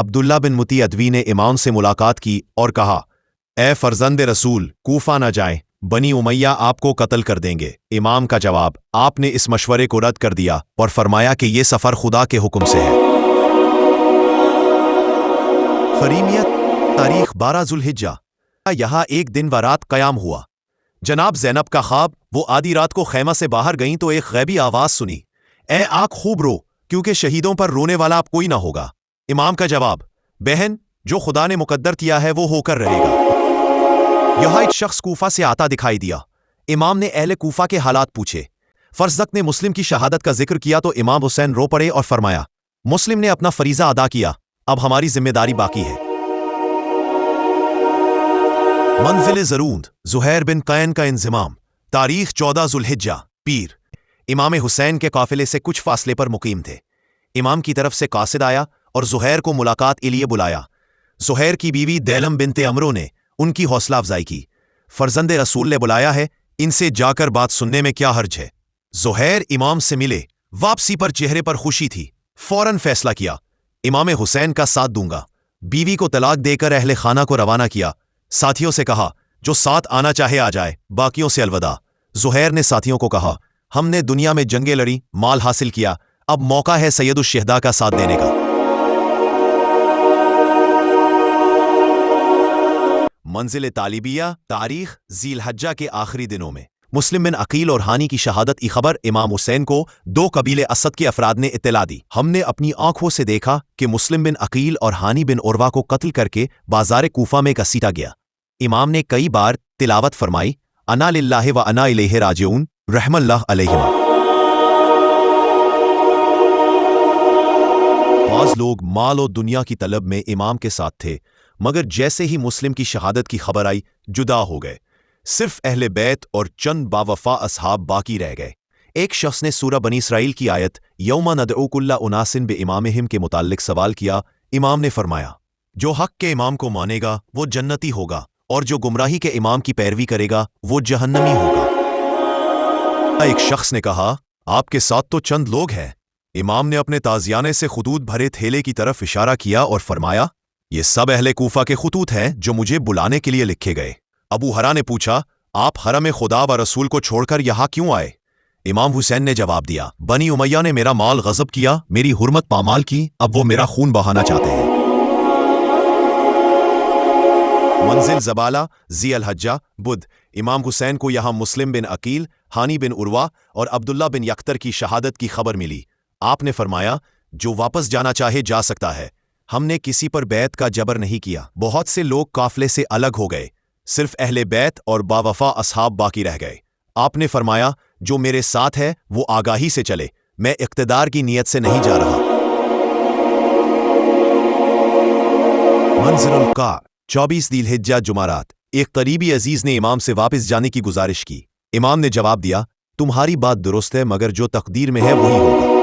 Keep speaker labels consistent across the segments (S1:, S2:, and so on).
S1: عبداللہ بن متی ادوی نے امام سے ملاقات کی اور کہا، اے فرزند رسول، کوفہ نہ جائیں، بنی امیہ آپ کو قتل کر دیں گے۔ امام کا جواب، آپ نے اس مشورے کو رد کر دیا اور فرمایا کہ یہ سفر خدا کے حکم سے ہے۔ خریمیت تاریخ 12 ذوالحجہ۔ یہاں ایک دن و رات قیام ہوا۔ جناب زینب کا خواب، وہ آدھی رات کو خیمہ سے باہر گئیں تو ایک غیبی آواز سنی، اے آنکھ خوب رو، کیونکہ شہیدوں پر رونے والا اب کوئی نہ ہوگا۔ امام کا جواب، بہن، جو خدا نے مقدر کیا ہے وہ ہو کر رہے گا۔ یہاں ایک شخص کوفہ سے آتا دکھائی دیا۔ امام نے اہل کوفہ کے حالات پوچھے۔ فرزدق نے مسلم کی شہادت کا ذکر کیا تو امام حسین رو پڑے اور فرمایا، مسلم نے اپنا فریضہ ادا کیا، اب ہماری ذمہ داری باقی ہے۔ منزل زروند زہیر بن قین کا انضمام۔ تاریخ 14 ذوالحجہ پیر۔ امام حسین کے قافلے سے کچھ فاصلے پر مقیم تھے۔ امام کی طرف سے قاصد آیا اور زہیر کو ملاقات کے لیے بلایا۔ زہیر کی بیوی دیلم بنت عمرو نے ان کی حوصلہ افزائی کی۔ فرزند رسول نے بلایا ہے، ان سے جا کر بات سننے میں کیا حرج ہے؟ زہیر امام سے ملے، واپسی پر چہرے پر خوشی تھی۔ فوراً فیصلہ کیا، امام حسین کا ساتھ دوں گا۔ بیوی کو طلاق دے کر اہل خانہ کو روانہ کیا۔ ساتھیوں سے کہا، جو ساتھ آنا چاہے آ جائے، باقیوں سے الوداع۔ زہیر نے ساتھیوں کو کہا، ہم نے دنیا میں جنگیں لڑی، مال حاصل کیا، اب موقع ہے سید الشہداء کا ساتھ دینے کا۔ منزل طالبیہ۔ تاریخ ذی الحجہ کے آخری دنوں میں مسلم بن عقیل اور ہانی کی شہادت کی خبر امام حسین کو دو قبیلے اسد کے افراد نے اطلاع دی۔ ہم نے اپنی آنکھوں سے دیکھا کہ مسلم بن عقیل اور ہانی بن عروہ کو قتل کر کے بازار کوفہ میں گھسیٹا گیا۔ امام نے کئی بار تلاوت فرمائی، انا للہ و انا الیہ راجعون، رحم اللہ علیہما۔ بعض لوگ مال و دنیا کی طلب میں امام کے ساتھ تھے، مگر جیسے ہی مسلم کی شہادت کی خبر آئی جدا ہو گئے۔ صرف اہل بیت اور چند باوفا اصحاب باقی رہ گئے۔ ایک شخص نے سورہ بنی اسرائیل کی آیت یوم ندعو کل اناس بامامہم کے متعلق سوال کیا۔ امام نے فرمایا، جو حق کے امام کو مانے گا وہ جنتی ہوگا، اور جو گمراہی کے امام کی پیروی کرے گا وہ جہنمی ہوگا۔ ایک شخص نے کہا، آپ کے ساتھ تو چند لوگ ہیں۔ امام نے اپنے تازیانے سے خطوط بھرے تھیلے کی طرف اشارہ کیا اور فرمایا، یہ سب اہل کوفہ کے خطوط ہیں جو مجھے بلانے کے لیے لکھے گئے۔ ابو ہرا نے پوچھا، آپ حرم خدا و رسول کو چھوڑ کر یہاں کیوں آئے؟ امام حسین نے جواب دیا، بنی امیہ نے میرا مال غصب کیا، میری حرمت پامال کی، اب وہ میرا خون بہانا چاہتے ہیں۔ منزل زبالہ ذی الحجہ بدھ۔ امام حسین کو یہاں مسلم بن عقیل، ہانی بن عروہ اور عبداللہ بن یکتر کی شہادت کی خبر ملی۔ آپ نے فرمایا، جو واپس جانا چاہے جا سکتا ہے، ہم نے کسی پر بیعت کا جبر نہیں کیا۔ بہت سے لوگ قافلے سے الگ ہو گئے، صرف اہل بیت اور باوفا اصحاب باقی رہ گئے۔ آپ نے فرمایا، جو میرے ساتھ ہے وہ آگاہی سے چلے، میں اقتدار کی نیت سے نہیں جا رہا۔ منزل القاع 24 ذی الحجہ جمعرات۔ ایک قریبی عزیز نے امام سے واپس جانے کی گزارش کی۔ امام نے جواب دیا، تمہاری بات درست ہے، مگر جو تقدیر میں ہے وہی ہوگا۔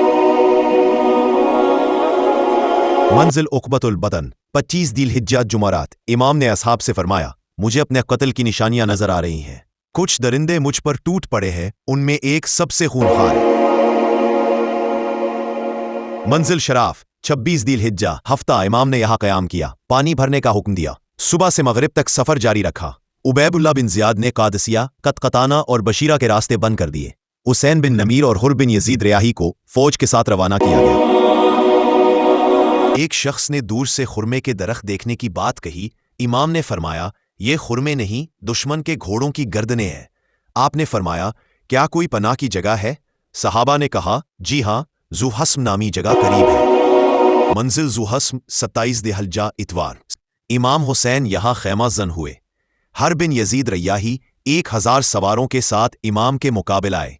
S1: منزل عقبۃ البدن 25 ذی الحجہ جمعرات۔ امام نے اصحاب سے فرمایا، مجھے اپنے قتل کی نشانیاں نظر آ رہی ہیں۔ کچھ درندے مجھ پر ٹوٹ پڑے ہیں، ان میں ایک سب سے خونخوار ہے۔ منزل شراف 26 ذی الحجہ ہفتہ۔ امام نے یہاں قیام کیا، پانی بھرنے کا حکم دیا، صبح سے مغرب تک سفر جاری رکھا۔ عبید اللہ بن زیاد نے قادسیہ، قطقطانہ اور بشیرہ کے راستے بند کر دیے۔ حسین بن نمیر اور حر بن یزید ریاحی کو فوج کے ساتھ روانہ کیا گیا۔ ایک شخص نے دور سے خرمے کے درخت دیکھنے کی بات کہی۔ امام نے فرمایا، یہ خرمے نہیں، دشمن کے گھوڑوں کی گردنیں ہیں۔ آپ نے فرمایا، کیا کوئی پناہ کی جگہ ہے؟ صحابہ نے کہا، جی ہاں، ذو حسم نامی جگہ قریب ہے۔ منزل ذو حسم 27 ذی الحجہ اتوار۔ امام حسین یہاں خیمہ زن ہوئے۔ حر بن یزید ریاحی 1000 سواروں کے ساتھ امام کے مقابل آئے۔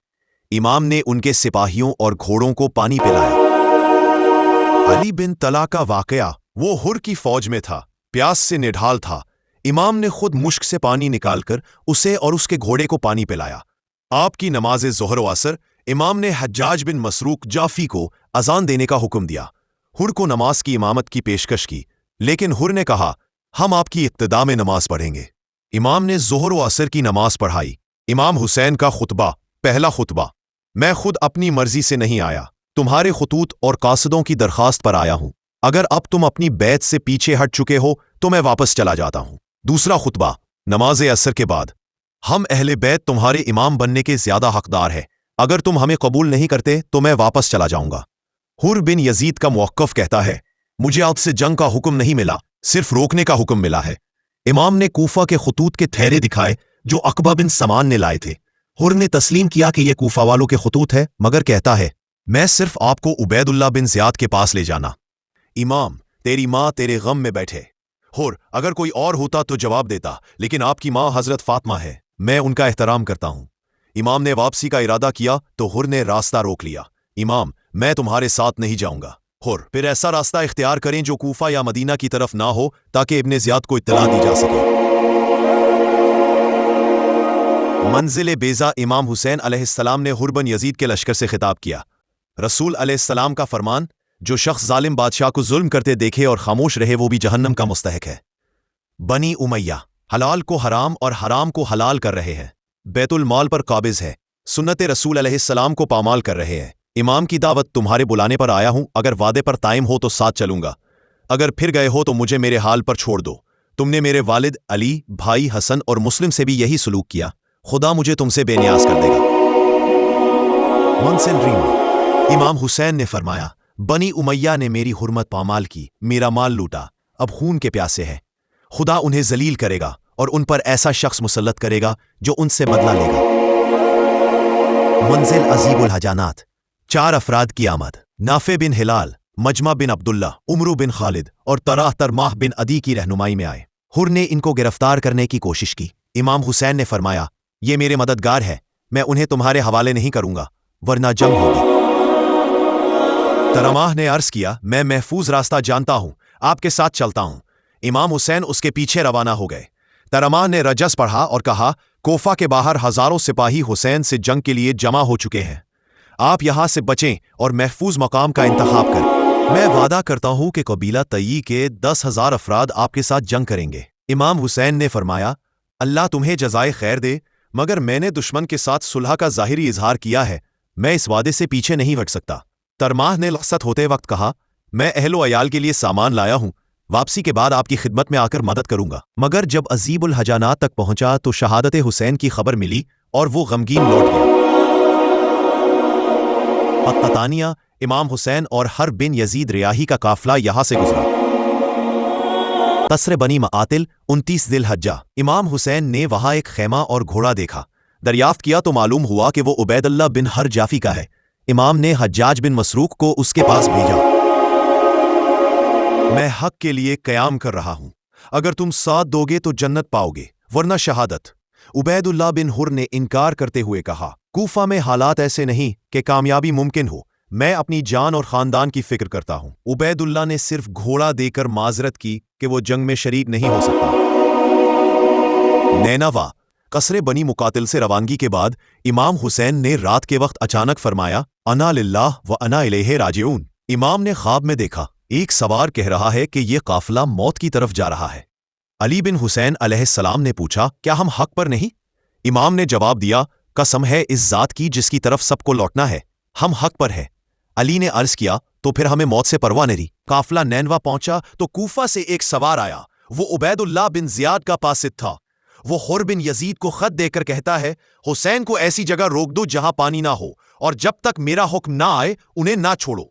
S1: امام نے ان کے سپاہیوں اور گھوڑوں کو پانی پلایا۔ علی بن طلحہ کا واقعہ، وہ حر کی فوج میں تھا، پیاس سے نڈھال تھا۔ امام نے خود مشک سے پانی نکال کر اسے اور اس کے گھوڑے کو پانی پلایا۔ آپ کی نماز ظہر و عصر، امام نے حجاج بن مسروق جعفی کو اذان دینے کا حکم دیا۔ حر کو نماز کی امامت کی پیشکش کی، لیکن حر نے کہا، ہم آپ کی ابتدا میں نماز پڑھیں گے۔ امام نے ظہر و عصر کی نماز پڑھائی۔ امام حسین کا خطبہ، پہلا خطبہ، میں خود اپنی مرضی سے نہیں آیا، تمہارے خطوط اور قاصدوں کی درخواست پر آیا ہوں۔ اگر اب تم اپنی بیعت سے پیچھے ہٹ چکے ہو تو میں واپس چلا جاتا ہوں۔ دوسرا خطبہ نماز عصر کے بعد۔ ہم اہل بیت تمہارے امام بننے کے زیادہ حقدار ہے، اگر تم ہمیں قبول نہیں کرتے تو میں واپس چلا جاؤں گا۔ حر بن یزید کا موقف کہتا ہے، مجھے آپ سے جنگ کا حکم نہیں ملا، صرف روکنے کا حکم ملا ہے۔ امام نے کوفہ کے خطوط کے تھیرے دکھائے جو عقبہ بن سمان نے لائے تھے۔ حر نے تسلیم کیا کہ یہ کوفہ والوں کے خطوط ہے، مگر کہتا ہے، میں صرف آپ کو عبید اللہ بن زیاد کے پاس لے جانا۔ امام، تیری ماں تیرے غم میں بیٹھے۔ حر، اگر کوئی اور ہوتا تو جواب دیتا، لیکن آپ کی ماں حضرت فاطمہ ہے، میں ان کا احترام کرتا ہوں۔ امام نے واپسی کا ارادہ کیا تو حر نے راستہ روک لیا۔ امام، میں تمہارے ساتھ نہیں جاؤں گا۔ حر، پھر ایسا راستہ اختیار کریں جو کوفہ یا مدینہ کی طرف نہ ہو تاکہ ابن زیاد کو اطلاع دی جا سکے۔ منزل بیضا۔ امام حسین علیہ السلام نے حر بن یزید کے لشکر سے خطاب کیا، رسول علیہ السلام کا فرمان، جو شخص ظالم بادشاہ کو ظلم کرتے دیکھے اور خاموش رہے وہ بھی جہنم کا مستحق ہے۔ بنی امیہ حلال کو حرام اور حرام کو حلال کر رہے ہیں، بیت المال پر قابض ہے، سنت رسول علیہ السلام کو پامال کر رہے ہیں۔ امام کی دعوت تمہارے بلانے پر آیا ہوں، اگر وعدے پر قائم ہو تو ساتھ چلوں گا، اگر پھر گئے ہو تو مجھے میرے حال پر چھوڑ دو۔ تم نے میرے والد علی، بھائی حسن اور مسلم سے بھی یہی سلوک کیا، خدا مجھے تم سے بے نیاز کر دے گا۔ منسل ریما۔ امام حسین نے فرمایا، بنی امیہ نے میری حرمت پامال کی، میرا مال لوٹا، اب خون کے پیاسے ہے، خدا انہیں ذلیل کرے گا اور ان پر ایسا شخص مسلط کرے گا جو ان سے بدلہ لے گا۔ منزل عزیب الحجانات۔ 4 افراد کی آمد۔ نافع بن ہلال، مجمع بن عبداللہ، عمرو بن خالد اور طراح ترماح بن عدی کی رہنمائی میں آئے۔ حر نے ان کو گرفتار کرنے کی کوشش کی۔ امام حسین نے فرمایا، یہ میرے مددگار ہے، میں انہیں تمہارے حوالے نہیں کروں گا ورنہ جنگ ہوگی۔ ترماح نے عرض کیا، میں محفوظ راستہ جانتا ہوں، آپ کے ساتھ چلتا ہوں۔ امام حسین اس کے پیچھے روانہ ہو گئے۔ ترماح نے رجس پڑھا اور کہا، کوفہ کے باہر ہزاروں سپاہی حسین سے جنگ کے لیے جمع ہو چکے ہیں، آپ یہاں سے بچیں اور محفوظ مقام کا انتخاب کریں۔ میں وعدہ کرتا ہوں کہ قبیلہ تیی کے 10,000 افراد آپ کے ساتھ جنگ کریں گے۔ امام حسین نے فرمایا، اللہ تمہیں جزائے خیر دے، مگر میں نے دشمن کے ساتھ صلح کا ظاہری اظہار کیا ہے، میں اس وعدے سے پیچھے نہیں ہٹ سکتا۔ ترماح نے رخصت ہوتے وقت کہا، میں اہل و عیال کے لیے سامان لایا ہوں، واپسی کے بعد آپ کی خدمت میں آ کر مدد کروں گا۔ مگر جب عزیب الحجانات تک پہنچا تو شہادت حسین کی خبر ملی اور وہ غمگین لوٹ گیا۔ قطانیہ۔ امام حسین اور حر بن یزید ریاحی کا قافلہ یہاں سے گزرا۔ قصر بنی معاتل۔ 29 ذی الحجہ۔ امام حسین نے وہاں ایک خیمہ اور گھوڑا دیکھا، دریافت کیا تو معلوم ہوا کہ وہ عبید اللہ بن حر جافی کا ہے۔ امام نے حجاج بن مسروق کو اس کے پاس بھیجا۔ میں حق کے لیے قیام کر رہا ہوں، اگر تم ساتھ دو گے تو جنت پاؤ گے ورنہ شہادت۔ عبید اللہ بن حر نے انکار کرتے ہوئے کہا، کوفہ میں حالات ایسے نہیں کہ کامیابی ممکن ہو، میں اپنی جان اور خاندان کی فکر کرتا ہوں۔ عبید اللہ نے صرف گھوڑا دے کر معذرت کی کہ وہ جنگ میں شریک نہیں ہو سکتا۔ نینوا۔ قصر بنی مقاتل سے روانگی کے بعد امام حسین نے رات کے وقت اچانک فرمایا، انا للہ و انا الیہ راجعون۔ امام نے خواب میں دیکھا، ایک سوار کہہ رہا ہے کہ یہ قافلہ موت کی طرف جا رہا ہے۔ علی بن حسین علیہ السلام نے پوچھا، کیا ہم حق پر نہیں؟ امام نے جواب دیا، قسم ہے اس ذات کی جس کی طرف سب کو لوٹنا ہے، ہم حق پر ہے۔ علی نے عرض کیا، تو پھر ہمیں موت سے پرواہ نہیں۔ قافلہ نینوا پہنچا تو کوفہ سے ایک سوار آیا، وہ عبید اللہ بن زیاد کا قاصد تھا۔ وہ حر بن یزید کو خط دے کر کہتا ہے، حسین کو ایسی جگہ روک دو جہاں پانی نہ ہو، اور جب تک میرا حکم نہ آئے انہیں نہ چھوڑو۔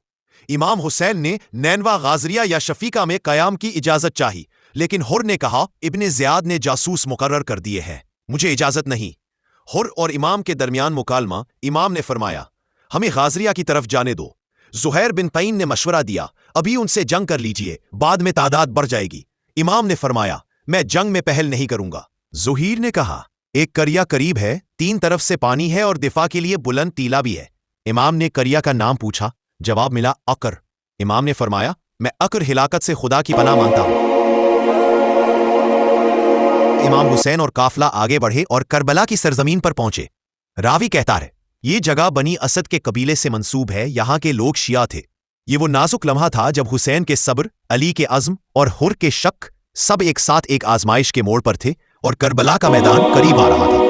S1: امام حسین نے نینوا غازریہ یا شفیقہ میں قیام کی اجازت چاہی، لیکن حر نے کہا، ابن زیاد نے جاسوس مقرر کر دیے ہیں، مجھے اجازت نہیں۔ حر اور امام کے درمیان مکالمہ۔ امام نے فرمایا، ہمیں غازریہ کی طرف جانے دو۔ زہیر بن تعین نے مشورہ دیا، ابھی ان سے جنگ کر لیجئے، بعد میں تعداد بڑھ جائے گی۔ امام نے فرمایا، میں جنگ میں پہل نہیں کروں گا۔ زہیر نے کہا، ایک کریا قریب ہے، 3 طرف سے پانی ہے اور دفاع کے لیے بلند ٹیلا بھی ہے۔ امام نے کریا کا نام پوچھا، جواب ملا عقر۔ امام نے فرمایا، میں عقر ہلاکت سے خدا کی پناہ مانگتا ہوں۔ امام حسین اور قافلہ آگے بڑھے اور کربلا کی سرزمین پر پہنچے۔ راوی کہتا ہے، یہ جگہ بنی اسد کے قبیلے سے منسوب ہے، یہاں کے لوگ شیعہ تھے۔ یہ وہ نازک لمحہ تھا جب حسین کے صبر، علی کے عزم اور حر کے شک سب ایک ساتھ ایک آزمائش کے موڑ پر تھے اور کربلا کا میدان قریب آ رہا تھا۔